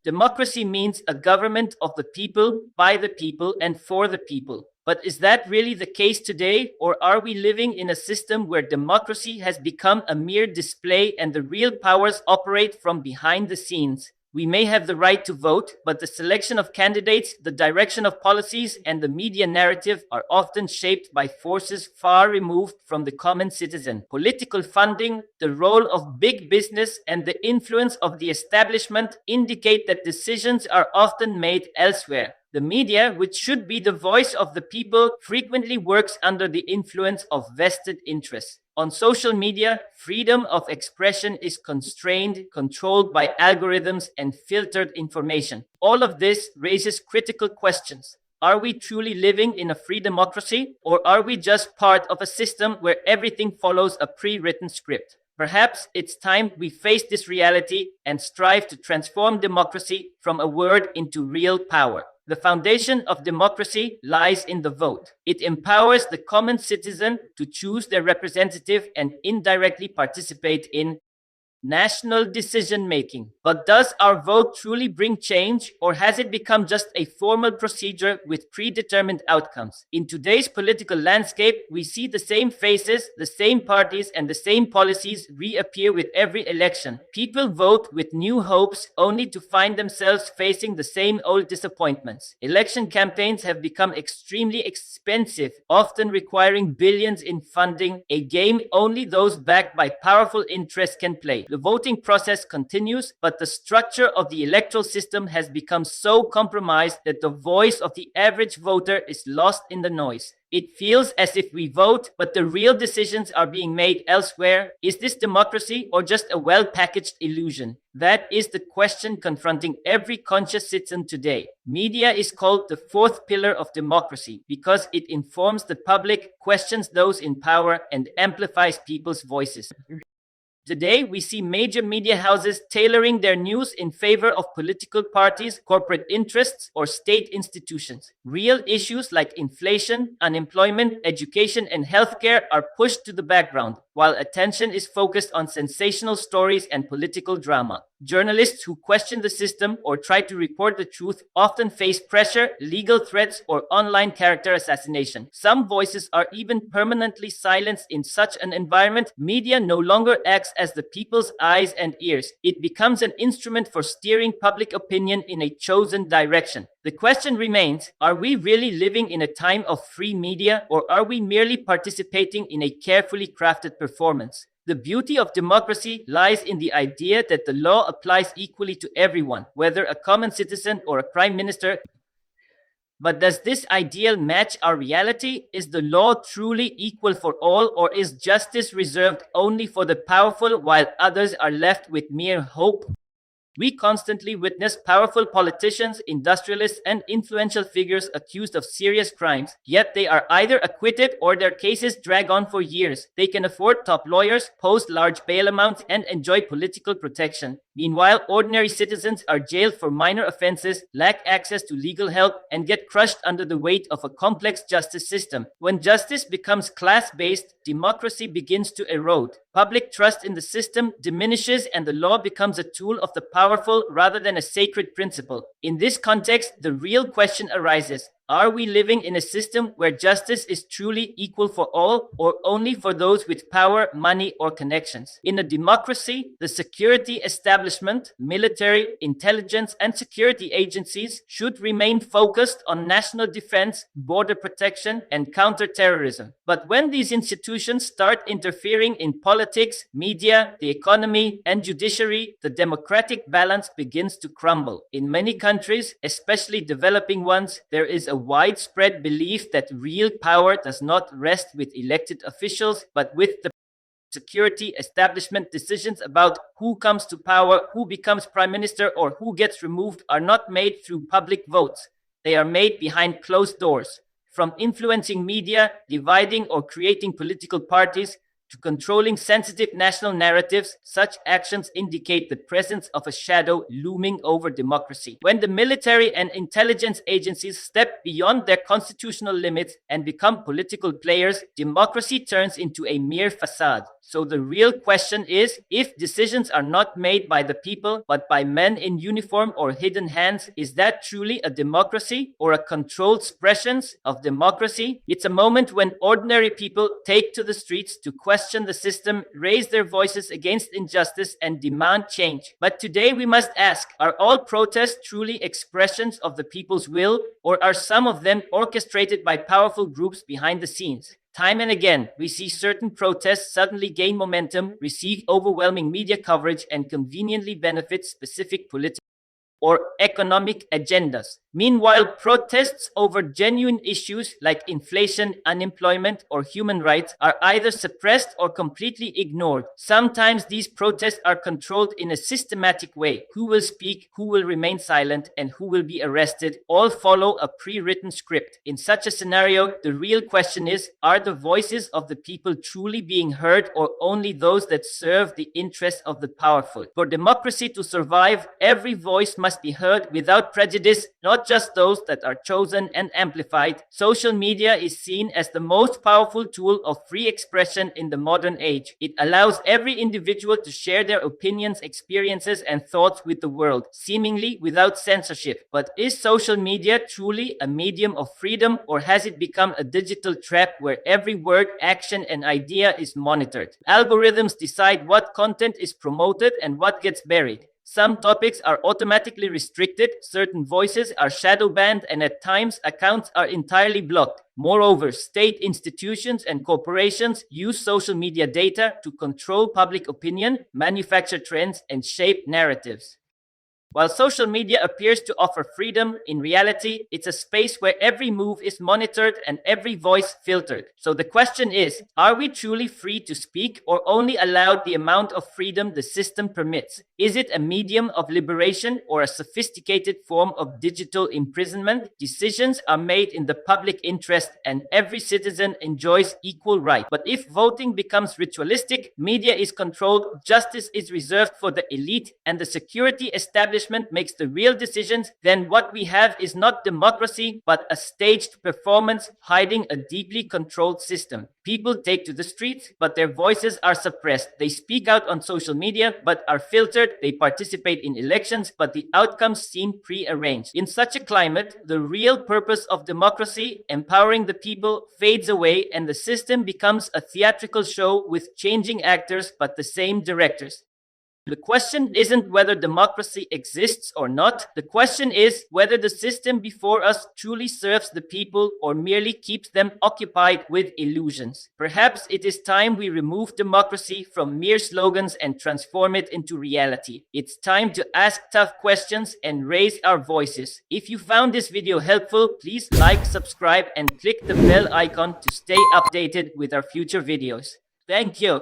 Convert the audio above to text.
Democracy means a government of the people, by the people, and for the people. But is that really the case today, or are we living in a system where democracy has become a mere display and the real powers operate from behind the scenes? We may have the right to vote, but the selection of candidates, the direction of policies, and the media narrative are often shaped by forces far removed from the common citizen. Political funding, the role of big business, and the influence of the establishment indicate that decisions are often made elsewhere. The media, which should be the voice of the people, frequently works under the influence of vested interests. On social media, freedom of expression is constrained, controlled by algorithms and filtered information. All of this raises critical questions. Are we truly living in a free democracy, or are we just part of a system where everything follows a pre-written script? Perhaps it's time we face this reality and strive to transform democracy from a word into real power. The foundation of democracy lies in the vote. It empowers the common citizen to choose their representative and indirectly participate in national decision making. But does our vote truly bring change, or has it become just a formal procedure with predetermined outcomes? In today's political landscape, we see the same faces, the same parties, and the same policies reappear with every election. People vote with new hopes only to find themselves facing the same old disappointments. Election campaigns have become extremely expensive, often requiring billions in funding, a game only those backed by powerful interests can play. The voting process continues, but the structure of the electoral system has become so compromised that the voice of the average voter is lost in the noise. It feels as if we vote, but the real decisions are being made elsewhere. Is this democracy or just a well-packaged illusion? That is the question confronting every conscious citizen today. Media is called the fourth pillar of democracy because it informs the public, questions those in power, and amplifies people's voices. Today, we see major media houses tailoring their news in favor of political parties, corporate interests, or state institutions. Real issues like inflation, unemployment, education, and healthcare are pushed to the background, while attention is focused on sensational stories and political drama. Journalists who question the system or try to report the truth often face pressure, legal threats, or online character assassination. Some voices are even permanently silenced in such an environment. Media no longer acts as the people's eyes and ears. It becomes an instrument for steering public opinion in a chosen direction. The question remains, are we really living in a time of free media, or are we merely participating in a carefully crafted performance? The beauty of democracy lies in the idea that the law applies equally to everyone, whether a common citizen or a prime minister. But does this ideal match our reality? Is the law truly equal for all, or is justice reserved only for the powerful while others are left with mere hope? We constantly witness powerful politicians, industrialists, and influential figures accused of serious crimes, yet they are either acquitted or their cases drag on for years. They can afford top lawyers, post large bail amounts, and enjoy political protection. Meanwhile, ordinary citizens are jailed for minor offenses, lack access to legal help, and get crushed under the weight of a complex justice system. When justice becomes class-based, democracy begins to erode. Public trust in the system diminishes, and the law becomes a tool of the powerful rather than a sacred principle. In this context, the real question arises: are we living in a system where justice is truly equal for all, or only for those with power, money, or connections? In a democracy, the security establishment, military, intelligence, and security agencies should remain focused on national defense, border protection, and counterterrorism. But when these institutions start interfering in politics, media, the economy, and judiciary, the democratic balance begins to crumble. In many countries, especially developing ones, there is a widespread belief that real power does not rest with elected officials, but with the security establishment. Decisions about who comes to power, who becomes prime minister, or who gets removed are not made through public votes. They are made behind closed doors. From influencing media, dividing or creating political parties, to controlling sensitive national narratives, such actions indicate the presence of a shadow looming over democracy. When the military and intelligence agencies step beyond their constitutional limits and become political players, democracy turns into a mere facade. So the real question is, if decisions are not made by the people, but by men in uniform or hidden hands, is that truly a democracy or a controlled expression of democracy? It's a moment when ordinary people take to the streets to question the system, raise their voices against injustice, and demand change. But today we must ask, are all protests truly expressions of the people's will, or are some of them orchestrated by powerful groups behind the scenes? Time and again, we see certain protests suddenly gain momentum, receive overwhelming media coverage, and conveniently benefit specific political or economic agendas. Meanwhile, protests over genuine issues like inflation, unemployment, or human rights are either suppressed or completely ignored. Sometimes these protests are controlled in a systematic way. Who will speak, who will remain silent, and who will be arrested all follow a pre-written script. In such a scenario, the real question is, are the voices of the people truly being heard, or only those that serve the interests of the powerful? For democracy to survive, every voice must be heard without prejudice, not just those that are chosen and amplified. Social media is seen as the most powerful tool of free expression in the modern age. It allows every individual to share their opinions, experiences, and thoughts with the world, seemingly without censorship. But is social media truly a medium of freedom, or has it become a digital trap where every word, action, and idea is monitored? Algorithms decide what content is promoted and what gets buried. Some topics are automatically restricted, certain voices are shadow banned, and at times accounts are entirely blocked. Moreover, state institutions and corporations use social media data to control public opinion, manufacture trends, and shape narratives. While social media appears to offer freedom, in reality, it's a space where every move is monitored and every voice filtered. So the question is, are we truly free to speak, or only allowed the amount of freedom the system permits? Is it a medium of liberation or a sophisticated form of digital imprisonment? Decisions are made in the public interest and every citizen enjoys equal right. But if voting becomes ritualistic, media is controlled, justice is reserved for the elite, and the security establishment makes the real decisions, then what we have is not democracy, but a staged performance hiding a deeply controlled system. People take to the streets, but their voices are suppressed. They speak out on social media, but are filtered. They participate in elections, but the outcomes seem pre-arranged. In such a climate, the real purpose of democracy, empowering the people, fades away, and the system becomes a theatrical show with changing actors, but the same directors. The question isn't whether democracy exists or not. The question is whether the system before us truly serves the people or merely keeps them occupied with illusions. Perhaps it is time we remove democracy from mere slogans and transform it into reality. It's time to ask tough questions and raise our voices. If you found this video helpful, please like, subscribe, and click the bell icon to stay updated with our future videos. Thank you.